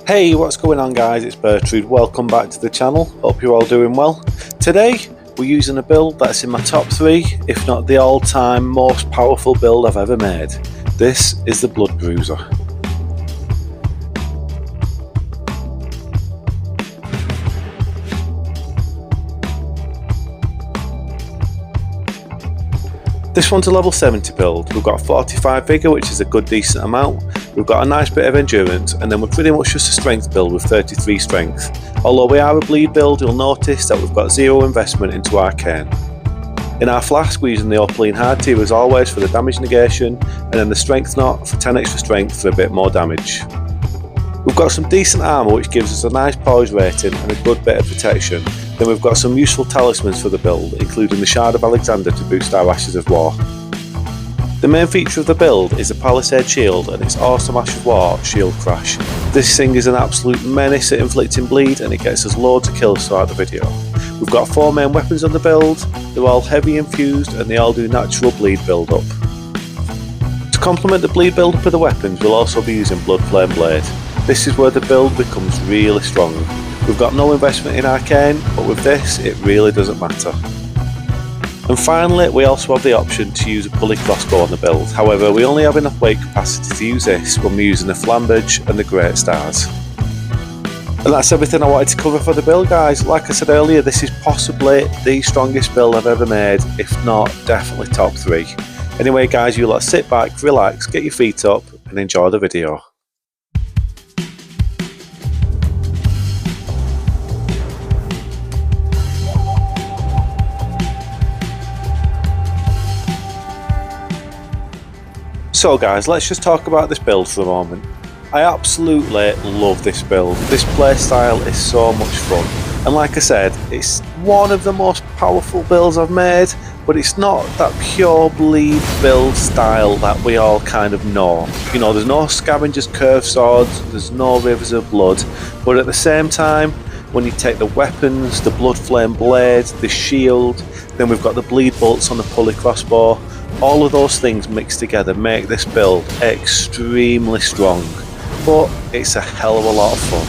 Hey, what's going on guys, it's Bertrude, welcome back to the channel, hope you're all doing well. Today we're using a build that's in my top 3, if not the all-time most powerful build I've ever made. This is the Blood Bruiser. This one's a level 70 build. We've got 45 vigour, which is a good decent amount. We've got a nice bit of endurance, and then we're pretty much just a strength build with 33 strength. Although we are a bleed build, you'll notice that we've got 0 investment into arcane. In our flask we're using the opaline hard tier as always for the damage negation, and then the strength knot for 10 extra strength for a bit more damage. We've got some decent armour which gives us a nice poise rating and a good bit of protection. Then we've got some useful talismans for the build, including the Shard of Alexander to boost our Ashes of War. The main feature of the build is a Palisade shield and its awesome Ash of War shield crash. This thing is an absolute menace at inflicting bleed and it gets us loads of kills throughout the video. We've got 4 main weapons on the build, they're all heavy infused and they all do natural bleed build up. To complement the bleed build up of the weapons we'll also be using Blood Flame Blade. This is where the build becomes really strong. We've got no investment in arcane, but with this it really doesn't matter. And finally we also have the option to use a pulley crossbow on the build, however we only have enough weight capacity to use this when we're using the Flambage and the Great Stars. And that's everything I wanted to cover for the build guys. Like I said earlier, this is possibly the strongest build I've ever made, if not definitely top 3. Anyway guys, you lot sit back, relax, get your feet up and enjoy the video. So guys, let's just talk about this build for a moment. I absolutely love this build. This playstyle is so much fun. And like I said, it's one of the most powerful builds I've made, but it's not that pure bleed build style that we all kind of know. You know, there's no scavengers curved swords, there's no rivers of blood, but at the same time, when you take the weapons, the blood flame blade, the shield, then we've got the bleed bolts on the pulley crossbow, all of those things mixed together make this build extremely strong, but it's a hell of a lot of fun.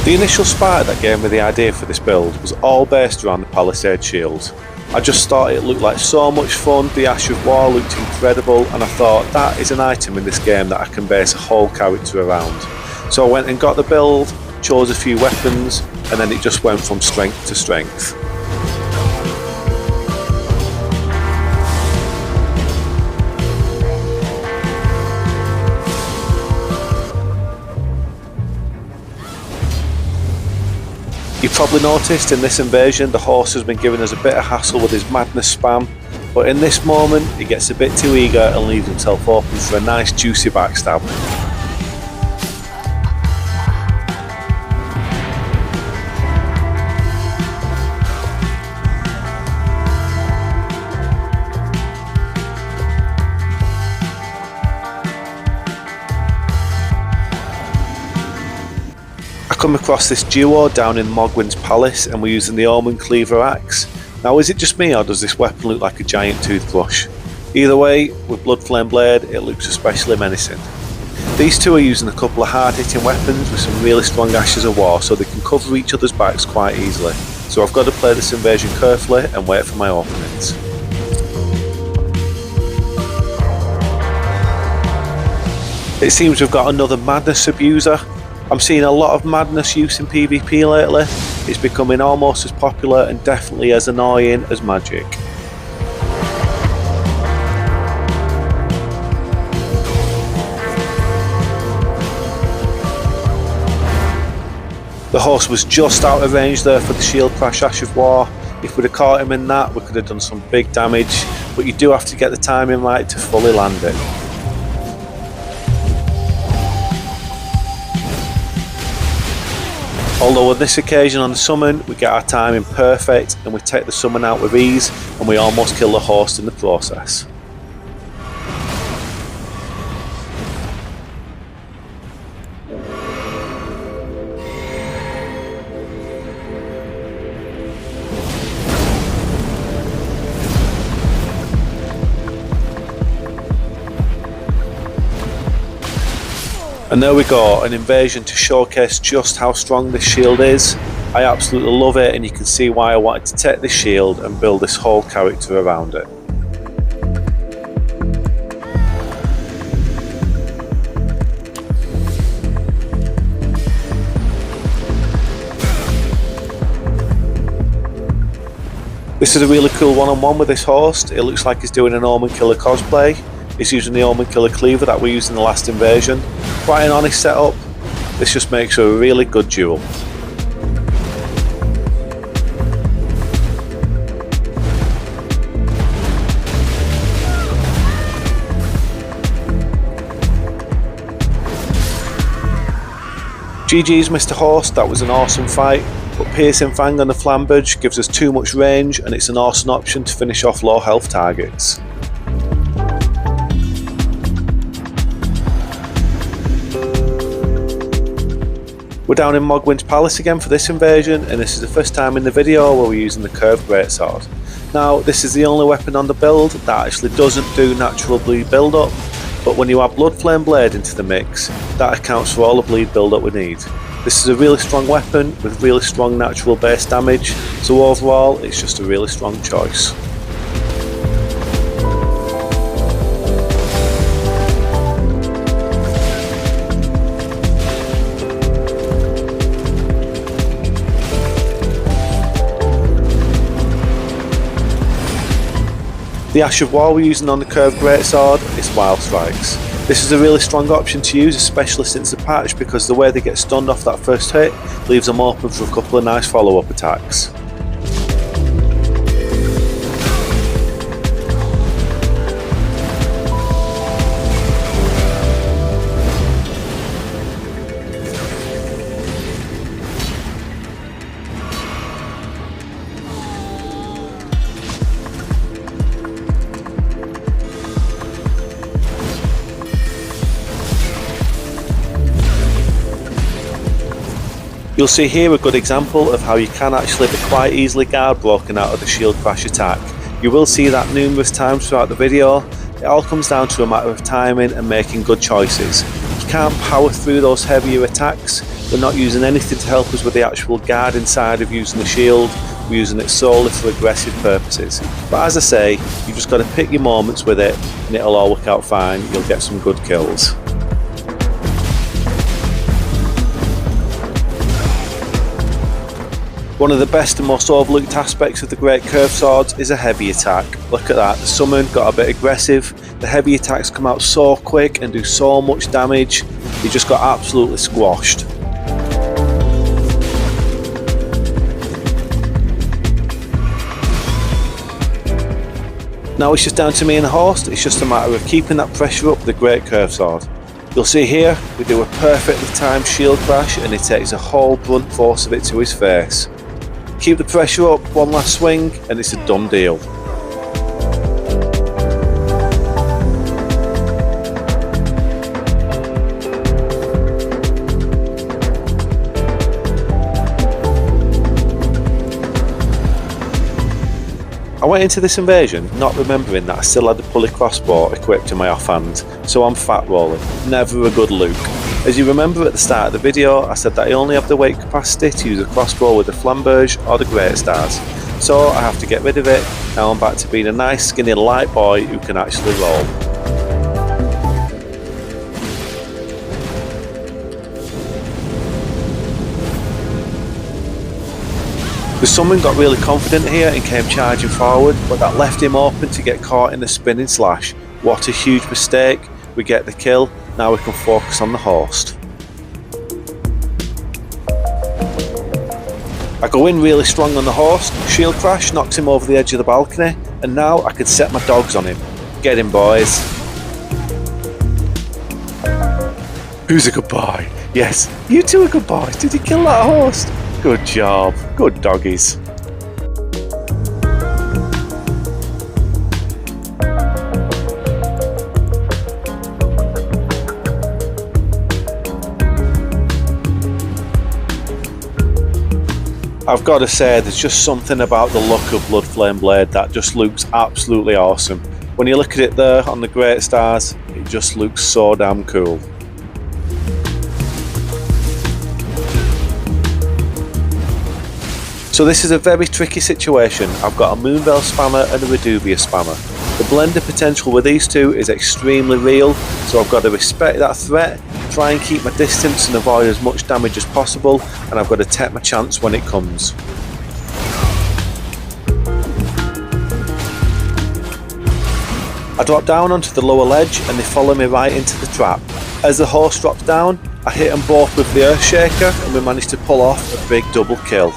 The initial spark that gave me the idea for this build was all based around the Palisade shield. I just thought it looked like so much fun, the Ash of War looked incredible, and I thought that is an item in this game that I can base a whole character around. So I went and got the build, chose a few weapons, and then it just went from strength to strength. You've probably noticed in this invasion the horse has been giving us a bit of hassle with his madness spam, but in this moment he gets a bit too eager and leaves himself open for a nice juicy backstab. Come across this duo down in Mogwyn's Palace and we're using the Omen Cleaver Axe. Now is it just me or does this weapon look like a giant toothbrush? Either way, with Blood Flame Blade it looks especially menacing. These two are using a couple of hard hitting weapons with some really strong Ashes of War so they can cover each other's backs quite easily. So I've got to play this invasion carefully and wait for my openings. It seems we've got another Madness Abuser. I'm seeing a lot of madness use in PvP lately. It's becoming almost as popular and definitely as annoying as magic. The horse was just out of range there for the shield crash Ash of War. If we'd have caught him in that, we could have done some big damage, but you do have to get the timing right to fully land it. Although on this occasion on the summon we get our timing perfect and we take the summon out with ease and we almost kill the horse in the process. And there we go, an invasion to showcase just how strong this shield is. I absolutely love it, and you can see why I wanted to take this shield and build this whole character around it. This is a really cool one-on-one with this host. It looks like he's doing an Omen Killer cosplay. He's using the Omen Killer cleaver that we used in the last invasion. Quite an honest setup. This just makes for a really good duel. GG's Mr. Host, that was an awesome fight. But Piercing Fang on the Flambridge gives us too much range, and it's an awesome option to finish off low health targets. We're down in Mogwyn's Palace again for this invasion, and this is the first time in the video where we're using the curved greatsword. Now, this is the only weapon on the build that actually doesn't do natural bleed build up, but when you add Blood Flame Blade into the mix, that accounts for all the bleed build up we need. This is a really strong weapon with really strong natural base damage, so overall it's just a really strong choice. The Ash of War we're using on the curved greatsword is Wild Strikes. This is a really strong option to use, especially since the patch, because the way they get stunned off that first hit leaves them open for a couple of nice follow-up attacks. You'll see here a good example of how you can actually be quite easily guard broken out of the shield crash attack. You will see that numerous times throughout the video. It all comes down to a matter of timing and making good choices. You can't power through those heavier attacks. We're not using anything to help us with the actual guard inside of using the shield. We're using it solely for aggressive purposes. But as I say, you've just got to pick your moments with it and it'll all work out fine. You'll get some good kills. One of the best and most overlooked aspects of the great curved swords is a heavy attack. Look at that, the summon got a bit aggressive, the heavy attacks come out so quick and do so much damage, you just got absolutely squashed. Now it's just down to me and the host, it's just a matter of keeping that pressure up with the great curved sword. You'll see here, we do a perfectly timed shield crash and he takes the whole blunt force of it to his face. Keep the pressure up, one last swing, and it's a done deal. I went into this invasion not remembering that I still had the pulley crossbow equipped in my offhand, so I'm fat rolling, never a good look. As you remember at the start of the video, I said that I only have the weight capacity to use a crossbow with the Flambridge or the Great Stars, so I have to get rid of it. Now I'm back to being a nice skinny light boy who can actually roll. The summon got really confident here and came charging forward, but that left him open to get caught in the spinning slash. What a huge mistake. We get the kill, now we can focus on the host. I go in really strong on the host, shield crash knocks him over the edge of the balcony, and now I can set my dogs on him. Get him, boys. Who's a good boy? Yes, you two are good boys. Did you kill that host? Good job, good doggies. I've got to say, there's just something about the look of Blood Flame Blade that just looks absolutely awesome. When you look at it there on the Great Stars, it just looks so damn cool. So this is a very tricky situation. I've got a Moonveil spammer and a Reduvia spammer. The blender potential with these two is extremely real, so I've got to respect that threat, try and keep my distance and avoid as much damage as possible, and I've got to take my chance when it comes. I drop down onto the lower ledge and they follow me right into the trap. As the horse drops down, I hit them both with the Earthshaker and we managed to pull off a big double kill.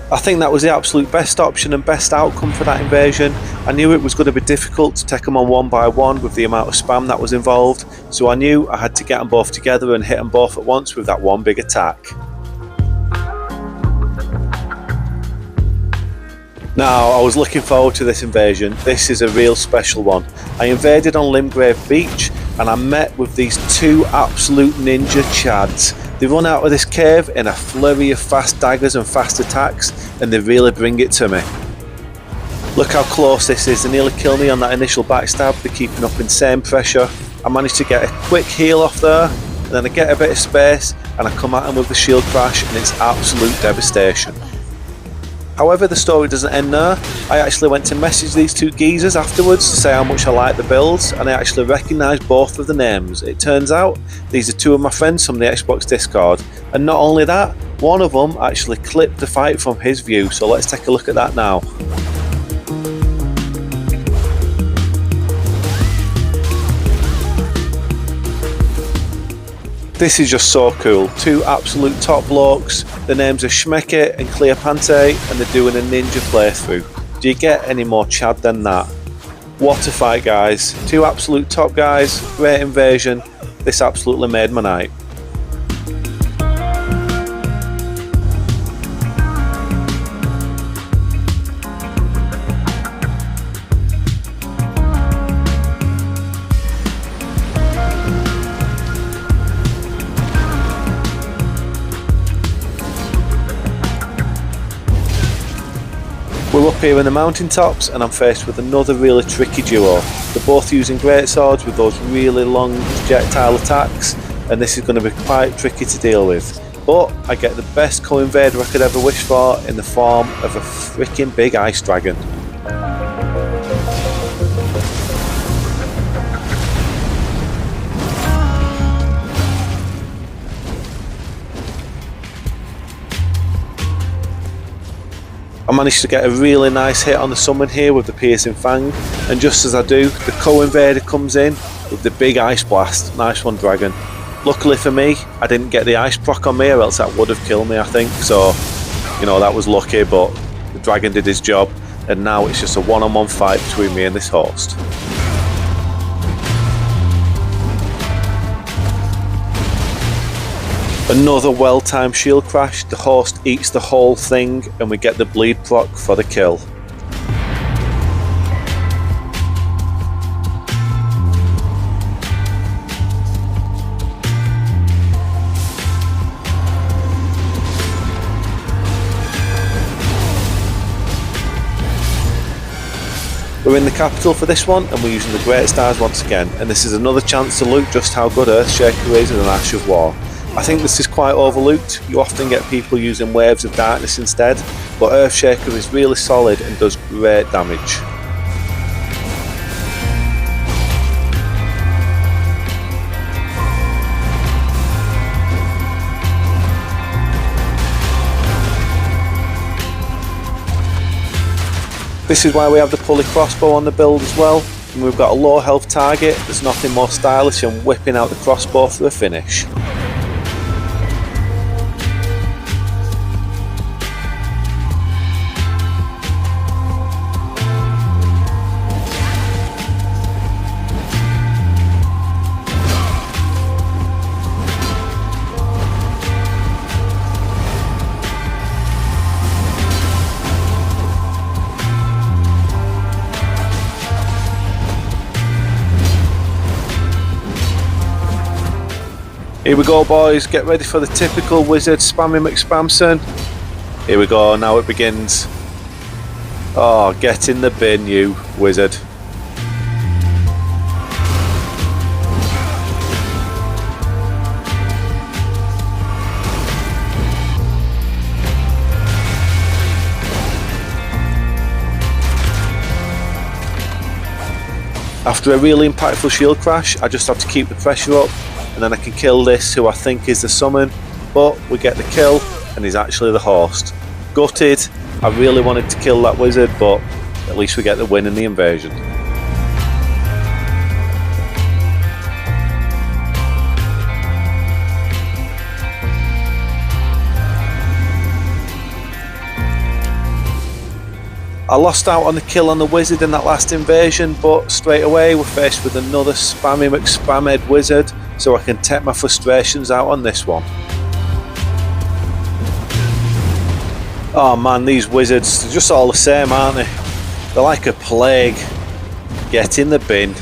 I think that was the absolute best option and best outcome for that invasion. I knew it was going to be difficult to take them on one by one with the amount of spam that was involved, so I knew I had to get them both together and hit them both at once with that one big attack. Now, I was looking forward to this invasion. This is a real special one. I invaded on Limgrave Beach and I met with these two absolute ninja chads. They run out of this cave in a flurry of fast daggers and fast attacks, and they really bring it to me. Look how close this is. They nearly kill me on that initial backstab. They're keeping up insane pressure. I managed to get a quick heal off there, and then I get a bit of space and I come at them with the shield crash and it's absolute devastation. However, the story doesn't end there. I actually went to message these two geezers afterwards to say how much I like the builds, and I actually recognised both of the names. It turns out these are two of my friends from the Xbox Discord, and not only that, one of them actually clipped the fight from his view, so let's take a look at that now. This is just so cool. Two absolute top blokes. The names are Schmeke and Cleopante, and they're doing a ninja playthrough. Do you get any more Chad than that? What a fight, guys. Two absolute top guys, great invasion. This absolutely made my night. We're up here in the mountaintops and I'm faced with another really tricky duo. They're both using greatswords with those really long projectile attacks, and this is going to be quite tricky to deal with. But I get the best co-invader I could ever wish for in the form of a freaking big ice dragon. I managed to get a really nice hit on the summon here with the piercing fang, and just as I do, the co-invader comes in with the big ice blast. Nice one, dragon. Luckily for me, I didn't get the ice proc on me, or else that would have killed me, I think. So, you know, that was lucky, but the dragon did his job, and now it's just a one-on-one fight between me and this host. Another well-timed shield crash. The host eats the whole thing and we get the bleed proc for the kill. We're in the capital for this one and we're using the Great Stars once again, and this is another chance to look just how good Earthshaker is in an Ash of War. I think this is quite overlooked. You often get people using Waves of Darkness instead, but Earthshaker is really solid and does great damage. This is why we have the pulley crossbow on the build as well. When we've got a low health target, there's nothing more stylish than whipping out the crossbow for a finish. Here we go, boys, get ready for the typical wizard spammy McSpamson. Here we go, now it begins. Oh, get in the bin, you wizard. After a really impactful shield crash, I just have to keep the pressure up, and then I can kill this, who I think is the summon, but we get the kill, and he's actually the host. Gutted. I really wanted to kill that wizard, but at least we get the win in the invasion. I lost out on the kill on the wizard in that last invasion, but straight away we're faced with another spammy McSpamhead wizard, so I can take my frustrations out on this one. Oh man, these wizards, they're just all the same, aren't they? They're like a plague. Get in the bin.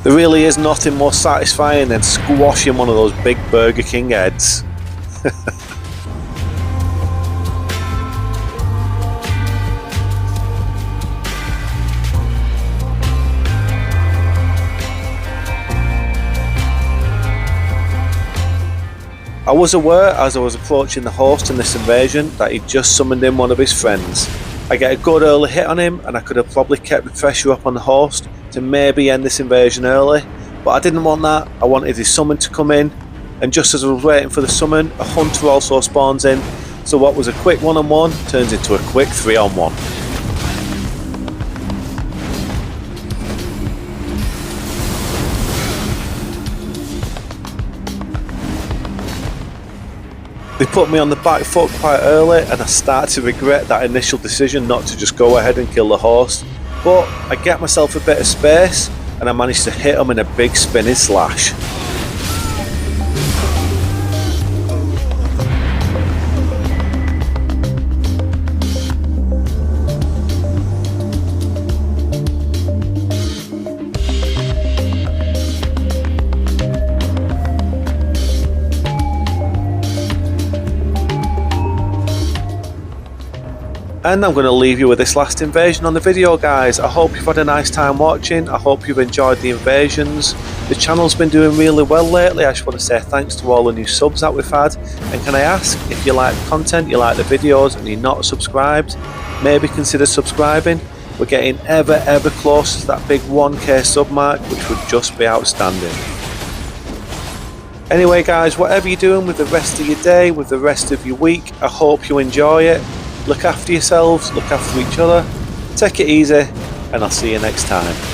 There really is nothing more satisfying than squashing one of those big Burger King heads. I was aware as I was approaching the host in this invasion that he'd just summoned in one of his friends. I get a good early hit on him, and I could have probably kept the pressure up on the host to maybe end this invasion early, but I didn't want that. I wanted his summon to come in, and just as I was waiting for the summon, a hunter also spawns in, so what was a quick 1-on-1 turns into a quick 3-on-1. They put me on the back foot quite early, and I start to regret that initial decision not to just go ahead and kill the host, but I get myself a bit of space and I managed to hit him in a big spinning slash. And I'm going to leave you with this last invasion on the video, guys. I hope you've had a nice time watching. I hope you've enjoyed the invasions. The channel's been doing really well lately. I just want to say thanks to all the new subs that we've had. And can I ask, if you like the content, you like the videos, and you're not subscribed, maybe consider subscribing. We're getting ever closer to that big 1k sub mark, which would just be outstanding. Anyway guys, whatever you're doing with the rest of your day, with the rest of your week, I hope you enjoy it. Look after yourselves, look after each other, take it easy, and I'll see you next time.